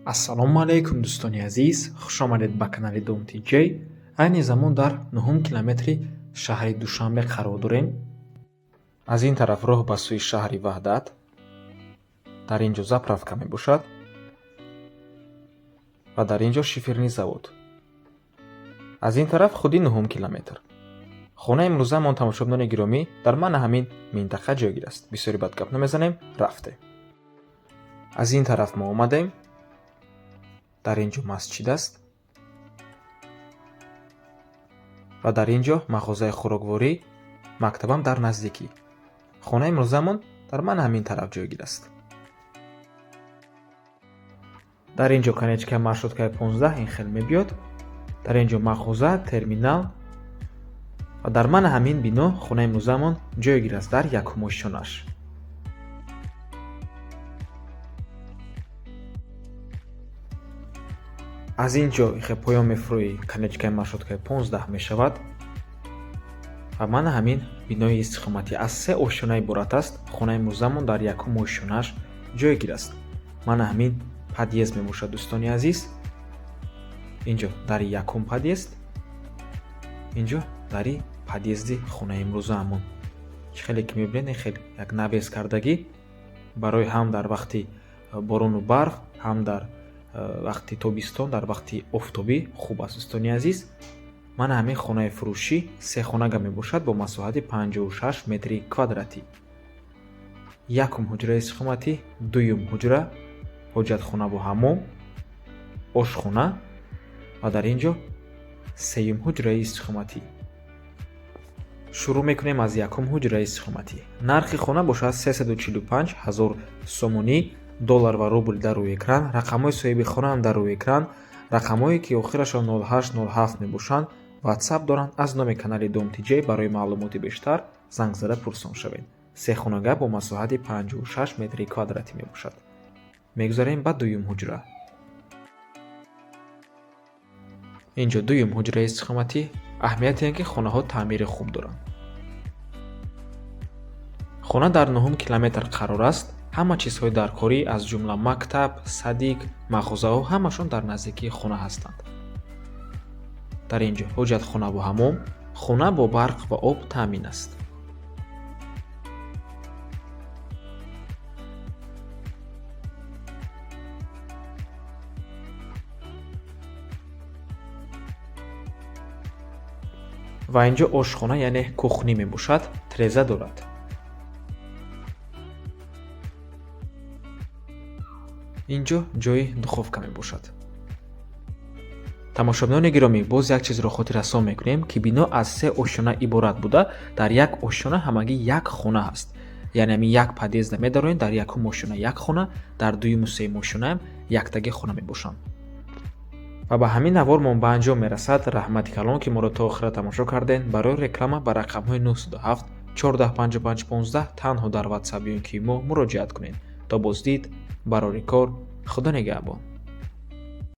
ассалому алайкум дӯстони азиз, хушомадед ба канали Dom.tj. Айни замон дар 9 километри шаҳри Душанбе қарор дорем. аз ин тараф роҳ ба сӯи шаҳри Ваҳдат. дар ин ҷо заправка мебошад ва дар ин ҷо шиферни завод. аз ин тараф худи 9 километр. хонаи имрӯзамон, тамошобинони гиромӣ, дар ман ҳамин минтақа ҷойгир аст. бисёри бад гап намезанем, рафтем. аз ин тараф мо омадем. дар ин ҷо масҷид аст ва дар ин ҷо мағозаи хӯрокворӣ, мактабам дар наздикӣ. хонаи имрӯзамон дар ман ҳамин тараф ҷойгир аст. дар ин ҷо канечкаи маршруткаи 15 ин хел мебиёд. дар ин ҷо мағоза, терминал ва дар ман ҳамин бино хонаи имрӯзамон ҷойгир аст дар якум ошёнаш. аз ин ҷо пойон мефурӯи канечкаи маршруткаи 15 мешавад ва ман ҳамин бинои истиқоматӣ аз 3 ошёна иборат аст. хонаи имрӯзамон дар якум ошёнаш ҷойгир аст. ман ҳамин подъезд мебошад дӯстони азиз. ин ҷо дари якум подъезд, ин ҷо дари подъезди хонаи имрӯзаамон. хеле ки мебинед, хеле як навес кардагӣ барои ҳам дар вақти борону барф, ҳам дар вақти тобистон, дар вақти офтобӣ хуб аст дӯстони азиз. ман ҳамин хонаи фурӯшӣ се хонага мебошад бо масоҳати 56 метри квадратӣ. якум ҳуҷраи истиқоматӣ, дуюм ҳуҷра, ҳоҷатхона бо ҳаммом, ошхона ва дар ин ҷо сеюм ҳуҷраи истиқоматӣ. шурӯъ мекунем аз якум ҳуҷраи истиқоматӣ. нархи хона бошад 345 000 сомонӣ. доллар ва рубл дар рӯи экран. рақамҳои соҳиби хона ҳам дар рӯи экран. рақамҳое ки охирашон 0807 мебошанд. ватсап доранд. аз номи канали Dom.tj барои маълумоти бештар занг зада пурсон шавед. се хонага бо масоҳати 56 метри квадратӣ мебошад. мегузарем ба дуюм ҳуҷра. ин ҷо дуюм ҳуҷраи истиқоматӣ. аҳамияте ин ки хонаҳо таъмири хуб доранд. хона дар 9 километр қарор аст. ҳама чизҳои даркорӣ аз ҷумла мактаб, садик, мағозаҳо ҳамашон дар наздикии хона ҳастанд. дар ин ҷо ҳоҷатхона бо ҳаммом, хона бо барқ ва об таъмин аст. ва ин ҷо ошхона, яъне кухнӣ мебошад, треза дорад. ин ҷо ҷои духовка мебошад. тамошобинони гиромӣ, боз як чизро хотиррасон мекунем ки бино аз 3 ошёна иборат буда, дар як ошёна ҳамагӣ як хона ҳаст. яъне ҳамин як подъезда медароем, дар якум ошёна як хона, дар дуюму сеюм ошёнаам яктаги хона мебошанд. ва ба ҳамин навор мо ба анҷом мерасад. раҳмати калон ки моро то охира тамошо кардем. барои реклама ба рақамҳои 907 1455 15 танҳо дар ватсап ё ки мо муроҷиат кунед. то боздид, барори кор. худо нигаҳбон.